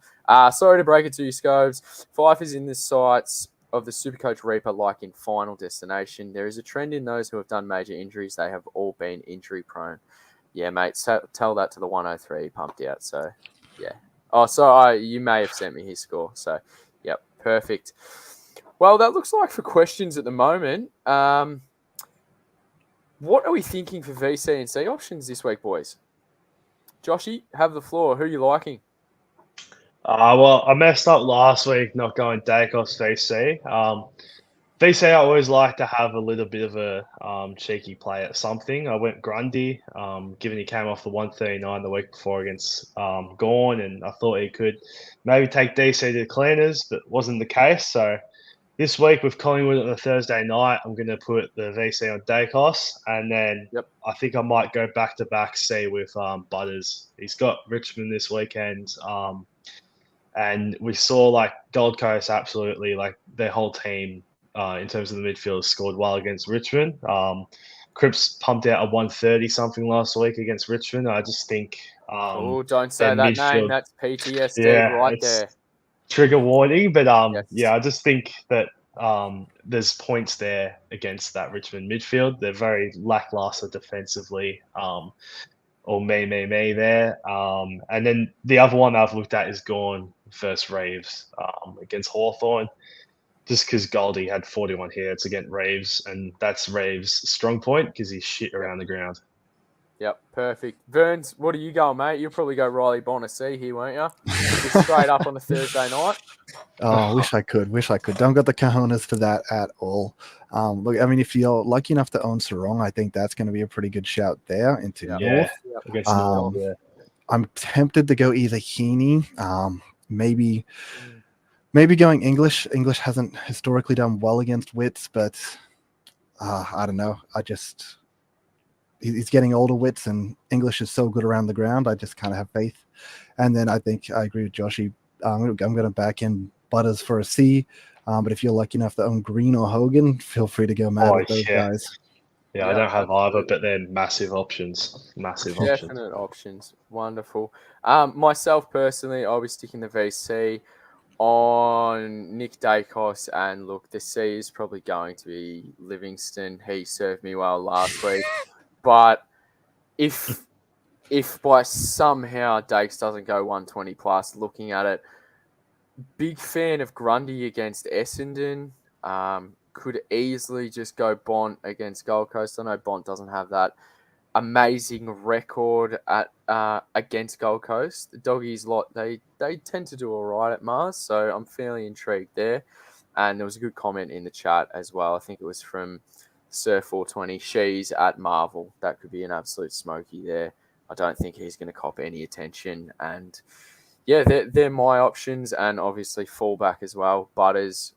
Sorry to break it to you, Scobes. Fife is in the sights of the Supercoach Reaper like in Final Destination. There is a trend in those who have done major injuries. They have all been injury prone. Yeah, mate, so tell that to the 103 pumped out. So, yeah. Oh, so you may have sent me his score. So, yep, perfect. Well, that looks like for questions at the moment. What are we thinking for VC and C options this week, boys? Joshy, have the floor. Who are you liking? Well, I messed up last week not going Dacos VC. VC, I always like to have a little bit of a cheeky play at something. I went Grundy, given he came off the 139 the week before against Gorn, and I thought he could maybe take DC to the cleaners, but wasn't the case. So this week with Collingwood on a Thursday night, I'm going to put the VC on Dacos, and then I think I might go back-to-back C with Butters. He's got Richmond this weekend, and we saw like Gold Coast absolutely, like their whole team in terms of the midfield scored well against Richmond. Cripps pumped out a 130 something last week against Richmond. I just think don't say that name. That's PTSD right there. Trigger warning, but I just think that there's points there against that Richmond midfield. They're very lackluster defensively, or me there. And then the other one I've looked at is Gorn versus Reeves against Hawthorn, just because Goldie had 41 hits against Reeves, and that's Reeves' strong point because he's shit around the ground. Yep, perfect. Verns, what are you going, mate? You'll probably go Riley Bonner C here, won't you? Just straight up on a Thursday night. Oh, wish I could. Don't got the cojones for that at all. Look, I mean, if you're lucky enough to own Sarong, I think that's going to be a pretty good shout there into North. Against North, I'm tempted to go either Heaney, maybe going English. English hasn't historically done well against Wits, but I don't know. He's getting older, Wits, and English is so good around the ground. I just kind of have faith. And then I think I agree with Joshy. I'm going to back in Butters for a C. But if you're lucky enough to own Green or Hogan, feel free to go mad with those guys. Yeah, I don't have either, but they're massive options. Definite options. Wonderful. Myself personally, I'll be sticking the VC on Nick Dacos, and look, the C is probably going to be Livingston. He served me well last week. But if by somehow Dakes doesn't go 120 plus, looking at it, big fan of Grundy against Essendon. Could easily just go Bont against Gold Coast. I know Bont doesn't have that amazing record at against Gold Coast. The Doggies they tend to do all right at Mars, so I'm fairly intrigued there. And there was a good comment in the chat as well. I think it was from Sir 420. She's at Marvel. That could be an absolute smoky there. I don't think he's going to cop any attention. And yeah, they're my options, and obviously fullback as well. Butters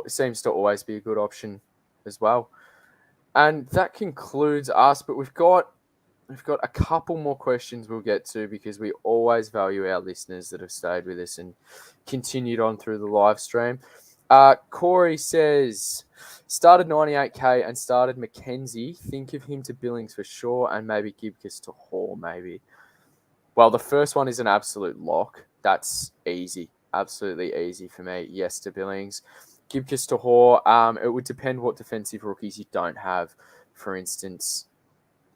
seems to always be a good option as well. And that concludes us, but we've got a couple more questions we'll get to, because we always value our listeners that have stayed with us and continued on through the live stream. Corey says, started 98k and started Mackenzie. Think of him to Billings for sure, and maybe Gibcus to Hall, maybe. Well, the first one is an absolute lock. That's easy. Absolutely easy for me. Yes to Billings. Gibcus to Hall. It would depend what defensive rookies you don't have. For instance,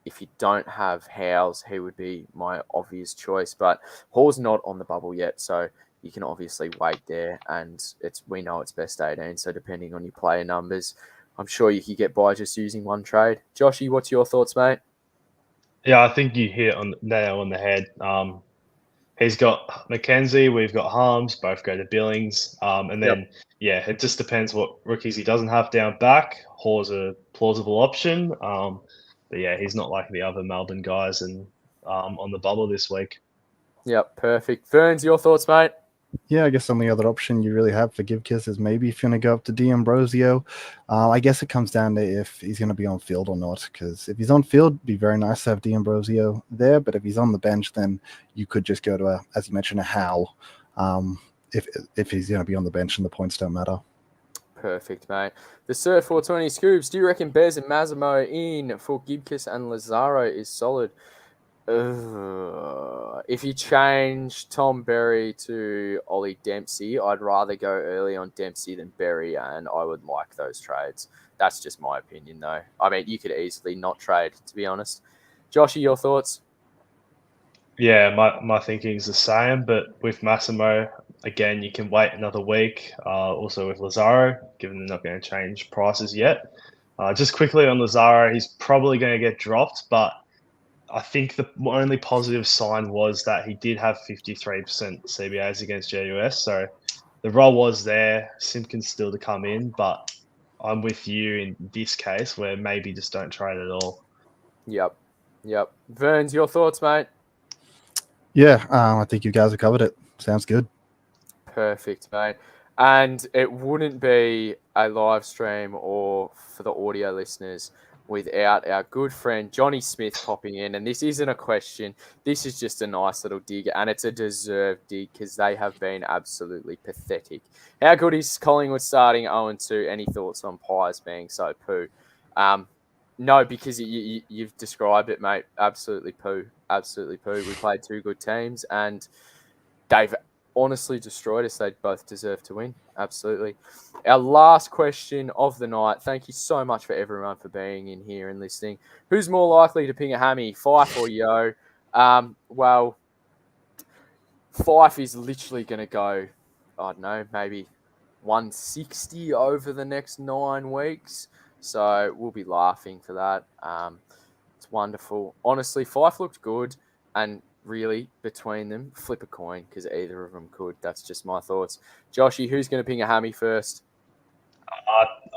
if you don't have Howes, he would be my obvious choice. But Hall's not on the bubble yet, so you can obviously wait there, and we know it's best 18, so depending on your player numbers, I'm sure you could get by just using one trade. Joshy, what's your thoughts, mate? Yeah, I think you hit on nail on the head. He's got Mackenzie, we've got Harms, both go to Billings. And then, it just depends what rookies he doesn't have down back. Hall's a plausible option. But yeah, he's not like the other Melbourne guys and on the bubble this week. Yep, perfect. Ferns, your thoughts, mate? Yeah, I guess the only other option you really have for Gibcus is maybe if you're going to go up to D'Ambrosio. I guess it comes down to if he's going to be on field or not, because if he's on field, it'd be very nice to have D'Ambrosio there, but if he's on the bench, then you could just go to, as you mentioned, a Howe, if he's going to be on the bench and the points don't matter. Perfect, mate. The Sir 420 Scoops, do you reckon Bez and Massimo in for Gibcus and Lazaro is solid? If you change Tom Berry to Ollie Dempsey, I'd rather go early on Dempsey than Berry, and I would like those trades. That's just my opinion, though. I mean, you could easily not trade, to be honest. Joshy, your thoughts? Yeah, my thinking is the same, but with Massimo, again, you can wait another week. Also with Lazaro, given they're not going to change prices yet. Just quickly on Lazaro, he's probably going to get dropped, but I think the only positive sign was that he did have 53% CBAs against GWS. So the role was there. Simpkins still to come in, but I'm with you in this case where maybe just don't trade at all. Yep. Verns, your thoughts, mate? Yeah, I think you guys have covered it. Sounds good. Perfect, mate. And it wouldn't be a live stream or for the audio listeners without our good friend Johnny Smith popping in. And this isn't a question. This is just a nice little dig, and it's a deserved dig because they have been absolutely pathetic. How good is Collingwood starting 0-2? Any thoughts on Pies being so poo? No, because you've described it, mate. Absolutely poo. Absolutely poo. We played two good teams, and they've honestly destroyed us. They both deserve to win. Absolutely. Our last question of the night. Thank you so much for everyone for being in here and listening. Who's more likely to ping a hammy, Fife or Yo? Well, Fife is literally going to go, I don't know, maybe 160 over the next 9 weeks. So we'll be laughing for that. It's wonderful. Honestly, Fife looked good, and really, between them, flip a coin because either of them could. That's just my thoughts. Joshy, who's going to ping a hammy first?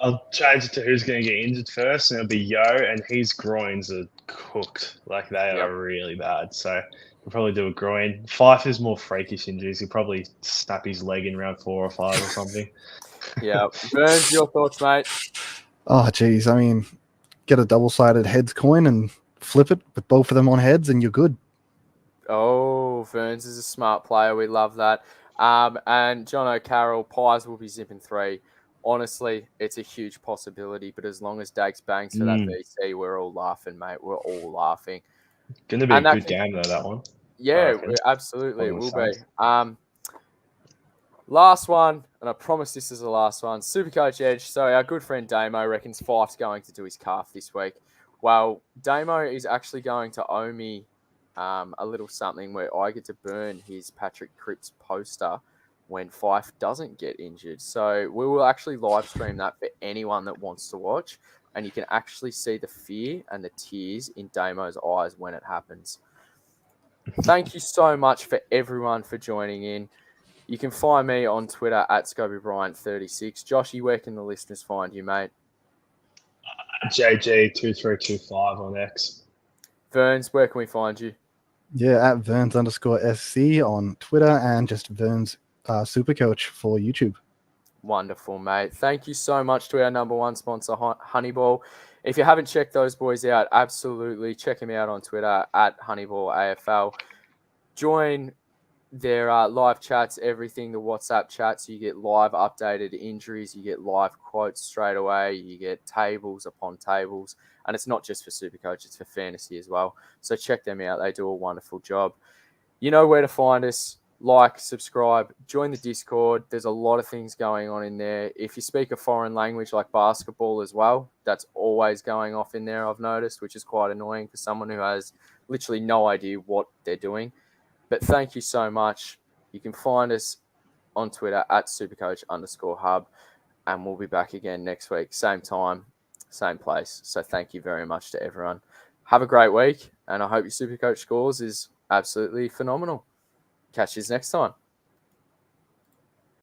I'll change it to who's going to get injured first, and it'll be Yo, and his groins are cooked. Like, they are really bad. So we'll probably do a groin. Fife is more freakish injuries. He'll probably snap his leg in round 4 or 5 or something. Yeah. Burns, your thoughts, mate? Oh, geez. I mean, get a double-sided heads coin and flip it with both of them on heads, and you're good. Oh, Burns is a smart player. We love that. And John O'Carroll, Pies will be zipping 3. Honestly, it's a huge possibility, but as long as Dags bangs for that VC, we're all laughing, mate. We're all laughing. Going to be a good game, though, that one. Yeah, absolutely. It will be. Last one, and I promise this is the last one. Supercoach Edge. So our good friend Damo reckons Fife's going to do his calf this week. Well, Damo is actually going to owe me a little something where I get to burn his Patrick Cripps poster when Fife doesn't get injured. So we will actually live stream that for anyone that wants to watch, and you can actually see the fear and the tears in Damo's eyes when it happens. Thank you so much for everyone for joining in. You can find me on Twitter at ScobieBryant36. Joshy, where can the listeners find you, mate? JG2325 on X. Verns, where can we find you? Yeah, at Verns_SC on Twitter, and just Verns Supercoach for YouTube. Wonderful, mate. Thank you so much to our number one sponsor, Honeyball. If you haven't checked those boys out, absolutely check them out on Twitter at HoneybalLAFL. Join their live chats, everything, the WhatsApp chats. You get live updated injuries. You get live quotes straight away. You get tables upon tables. And it's not just for Supercoach, it's for fantasy as well. So check them out. They do a wonderful job. You know where to find us. Like, subscribe, join the Discord. There's a lot of things going on in there. If you speak a foreign language like basketball as well, that's always going off in there, I've noticed, which is quite annoying for someone who has literally no idea what they're doing. But thank you so much. You can find us on Twitter at Supercoach_hub, and we'll be back again next week. Same time, same place. So thank you very much to everyone. Have a great week, and I hope your Supercoach scores is absolutely phenomenal. Catch you next time.